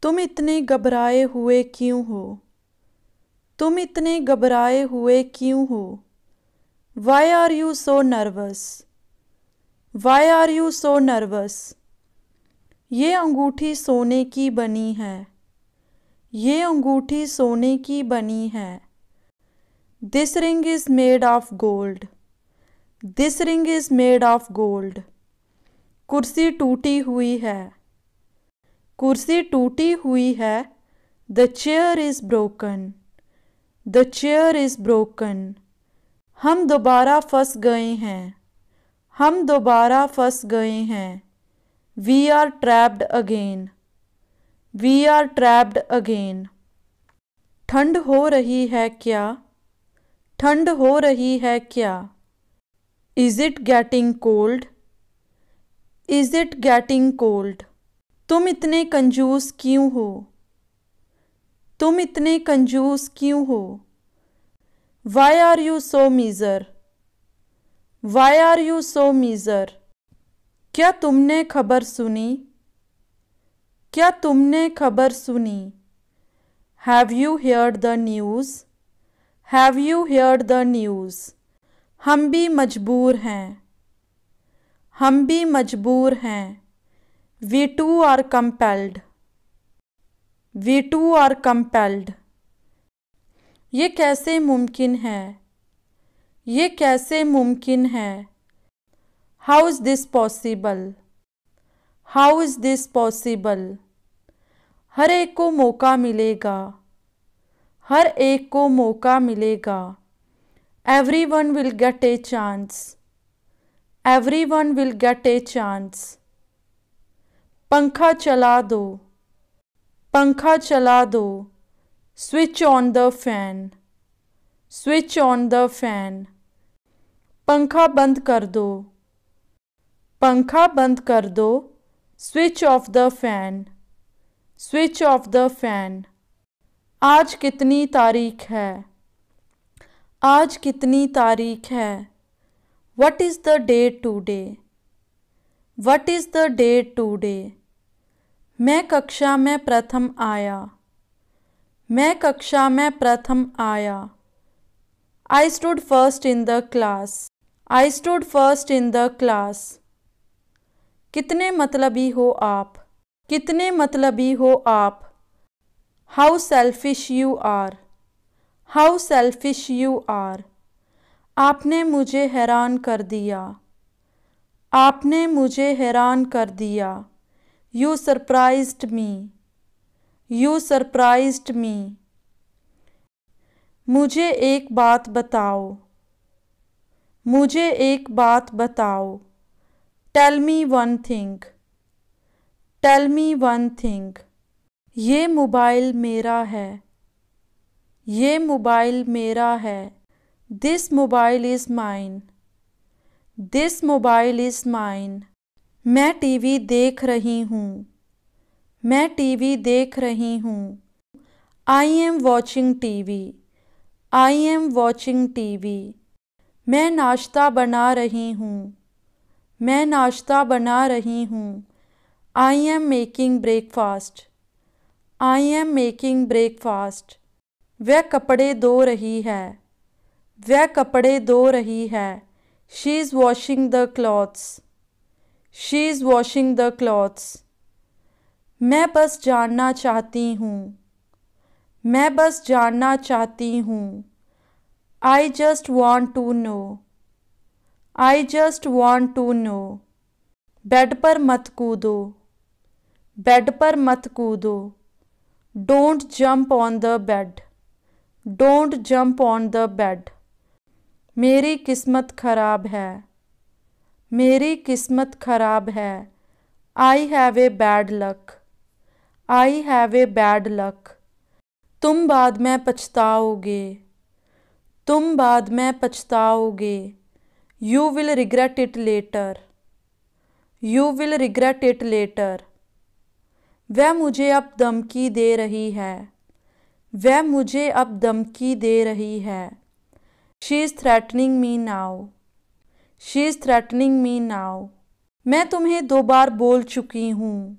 तुम इतने घबराए हुए क्यों हो? तुम इतने घबराए हुए क्यों हो? Why are you so nervous? Why are you so nervous? ये अंगूठी सोने की बनी है। ये अंगूठी सोने की बनी है। This ring is made of gold. This ring is made of gold. कुर्सी टूटी हुई है। कुर्सी टूटी हुई है। The chair is broken. The chair is broken. हम दोबारा फंस गए हैं। हम दोबारा फंस गए हैं। We are trapped again. We are trapped again. ठंड हो रही है क्या? ठंड हो रही है क्या? Is it getting cold? Is it getting cold? तुम इतने कंजूस क्यों हो? तुम इतने कंजूस क्यों हो? Why are you so miser? Why are you so miser? क्या तुमने खबर सुनी? क्या तुमने खबर सुनी? Have you heard the news? Have you heard the news? हम भी मजबूर हैं। हम भी मजबूर हैं। We too are compelled. We too are compelled. ये कैसे मुमकिन है? ये कैसे मुमकिन है? How is this possible? How is this possible? हर एक को मौका मिलेगा। हर एक को मौका मिलेगा। Everyone will get a chance. Everyone will get a chance. पंखा चला दो। पंखा चला दो। Switch on the fan. Switch on the fan. पंखा बंद कर दो। पंखा बंद कर दो। Switch off the fan. Switch off the fan. आज कितनी तारीख है? आज कितनी तारीख है? What is the date today? What is the date today? मैं कक्षा में प्रथम आया। मैं कक्षा में प्रथम आया। I stood first in the class. I stood first in the class. कितने मतलबी हो आप? कितने मतलबी हो आप? How selfish you are. How selfish you are. आपने मुझे हैरान कर दिया। आपने मुझे हैरान कर दिया। You surprised me. You surprised me. मुझे एक बात बताओ। मुझे एक बात बताओ। Tell me one thing. Tell me one thing. ये मोबाइल मेरा है। ये मोबाइल मेरा है। This mobile is mine. This mobile is mine. मैं टीवी देख रही हूँ। मैं टीवी देख रही हूँ। I am watching TV. I am watching TV. मैं नाश्ता बना रही हूँ। मैं नाश्ता बना रही हूँ। I am making breakfast. I am making breakfast. वह कपड़े धो रही है। वह कपड़े धो रही है। She is washing the clothes. She is washing the clothes. मैं बस जानना चाहती हूँ। मैं बस जानना चाहती हूँ। I just want to know. I just want to know. Bed पर मत कूदो। बेड पर मत कूदो। Don't jump on the bed. Don't jump on the bed. मेरी किस्मत खराब है। मेरी किस्मत खराब है। I have a bad luck. I have a bad luck. तुम बाद में पछताओगे। तुम बाद में पछताओगे। You will regret it later. You will regret it later. वह मुझे अब धमकी दे रही है। वह मुझे अब धमकी दे रही है। She is threatening me now. She is threatening me now. मैं तुम्हें 2 बार बोल चुकी हूँ।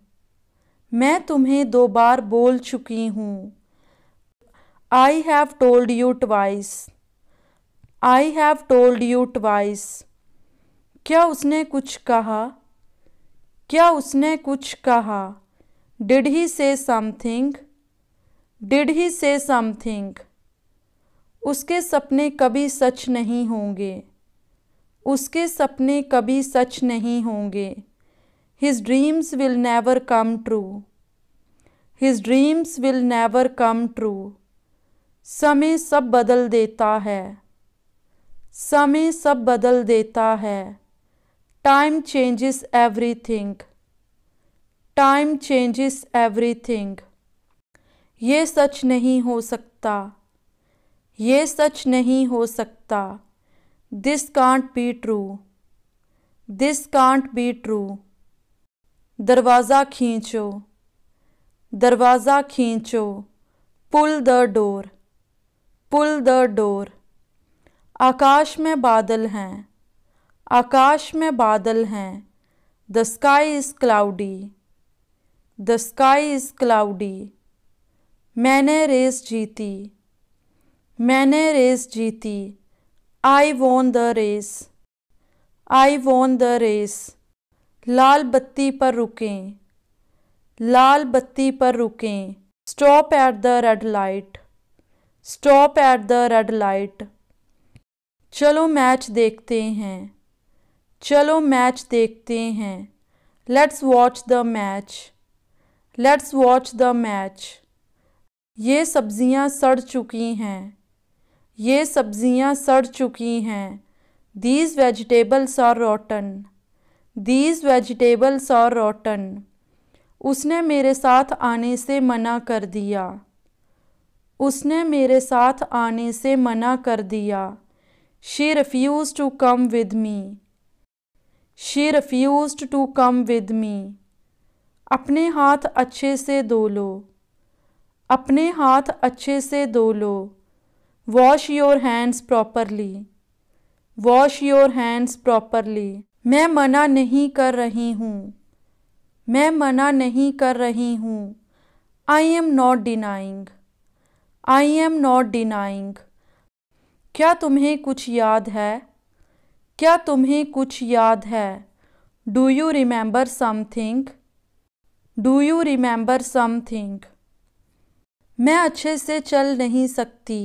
मैं तुम्हें 2 बार बोल चुकी हूँ। I have told you twice. I have told you twice. क्या उसने कुछ कहा? क्या उसने कुछ कहा? Did he say something? Did he say something? उसके सपने कभी सच नहीं होंगे। उसके सपने कभी सच नहीं होंगे। His dreams will never come true. His dreams will never come true. समय सब बदल देता है। समय सब बदल देता है। Time changes everything. Time changes everything. ये सच नहीं हो सकता। ये सच नहीं हो सकता। This can't be true. This can't be true. दरवाज़ा खींचो। दरवाज़ा खींचो। Pull the door. Pull the door. आकाश में बादल हैं। आकाश में बादल हैं। The sky is cloudy. The sky is cloudy. मैंने रेस जीती। मैंने रेस जीती। I won the race. I won the race. लाल बत्ती पर रुकें। लाल बत्ती पर रुकें। Stop at the red light. Stop at the red light. चलो मैच देखते हैं। चलो मैच देखते हैं। Let's watch the match. Let's watch the match. ये सब्जियां सड़ चुकी हैं। ये सब्जियां सड़ चुकी हैं। These vegetables are rotten. These vegetables are rotten. उसने मेरे साथ आने से मना कर दिया। उसने मेरे साथ आने से मना कर दिया। She refused to come with me. She refused to come with me. अपने हाथ अच्छे से धो लो। अपने हाथ अच्छे से धो लो। Wash your hands properly. Wash your hands properly. मैं मना नहीं कर रही हूँ। मैं मना नहीं कर रही हूँ। I am not denying. I am not denying. क्या तुम्हें कुछ याद है? क्या तुम्हें कुछ याद है? Do you remember something? Do you remember something? मैं अच्छे से चल नहीं सकती।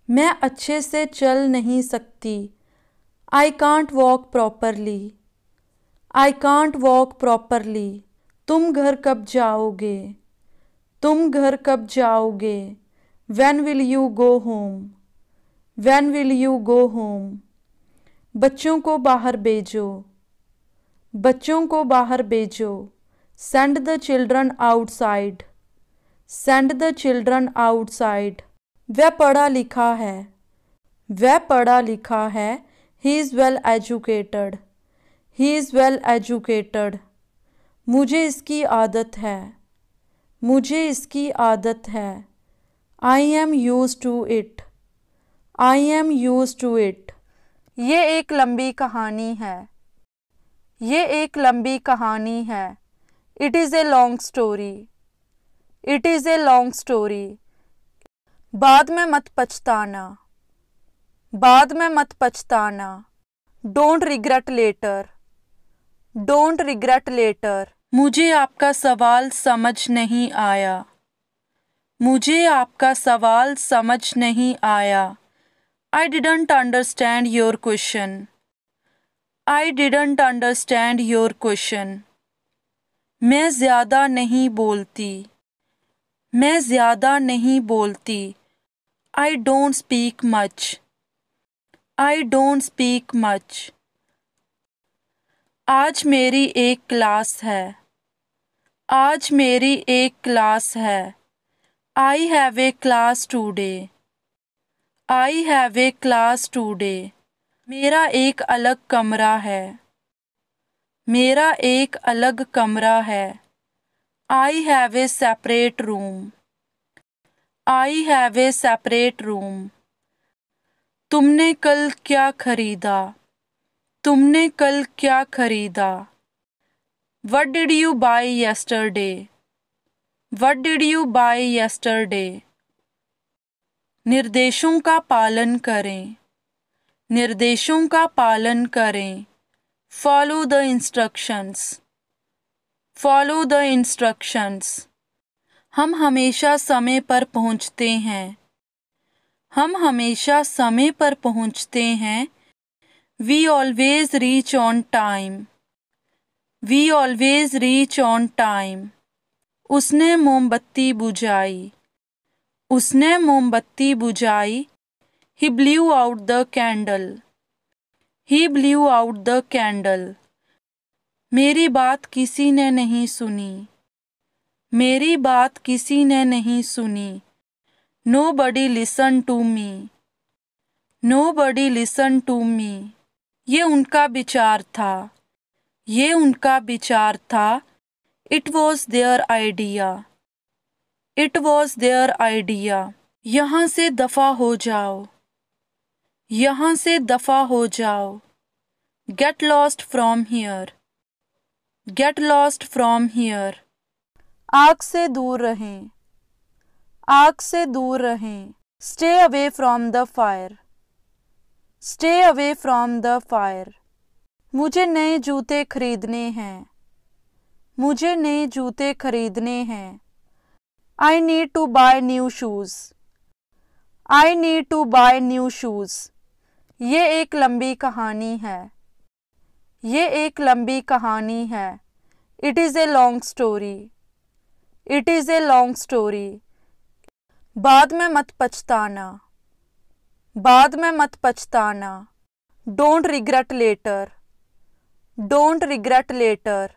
मैं अच्छे से चल नहीं सकती। I can't walk properly. I can't walk properly. तुम घर कब जाओगे? तुम घर कब जाओगे? When will you go home? When will you go home? बच्चों को बाहर भेजो। बच्चों को बाहर भेजो। Send the children outside. Send the children outside. वह पढ़ा लिखा है। वह पढ़ा लिखा है। He is well educated. He is well educated. मुझे इसकी आदत है। मुझे इसकी आदत है। I am used to it. I am used to it. ये एक लंबी कहानी है। ये एक लंबी कहानी है। It is a long story. It is a long story. बाद में मत पछताना। बाद में मत पछताना। Don't regret later. Don't regret later. मुझे आपका सवाल समझ नहीं आया। मुझे आपका सवाल समझ नहीं आया। I didn't understand your question. I didn't understand your question. मैं ज़्यादा नहीं बोलती। मैं ज़्यादा नहीं बोलती। I don't speak much. I don't speak much. आज मेरी एक क्लास है। आज मेरी एक क्लास है। I have a class today. I have a class today. मेरा एक अलग कमरा है। मेरा एक अलग कमरा है। I have a separate room. I have a separate room. तुमने कल क्या खरीदा? तुमने कल क्या खरीदा? What did you buy yesterday? What did you buy yesterday? निर्देशों का पालन करें, निर्देशों का पालन करें। Follow the instructions, follow the instructions। हम हमेशा समय पर पहुंचते हैं, हम हमेशा समय पर पहुंचते हैं। We always reach on time, we always reach on time। उसने मोमबत्ती बुझाई, उसने मोमबत्ती बुझाई। He blew out the candle, he blew out the candle। मेरी बात किसी ने नहीं सुनी, मेरी बात किसी ने नहीं सुनी। Nobody listened to me, nobody listened to me। ये उनका विचार था, ये उनका विचार था। It was their idea, it was their idea। यहाँ से दफा हो जाओ, यहाँ से दफा हो जाओ। Get lost from here, get lost from here। आग से दूर रहें, आग से दूर रहें। Stay away from the fire, stay away from the fire। मुझे नए जूते खरीदने हैं, मुझे नए जूते खरीदने हैं। I need to buy new shoes, I need to buy new shoes। ये एक लंबी कहानी है, ये एक लंबी कहानी है। It is a long story, it is a long story। बाद में मत पछताना, बाद में मत पछताना। Don't regret later, don't regret later।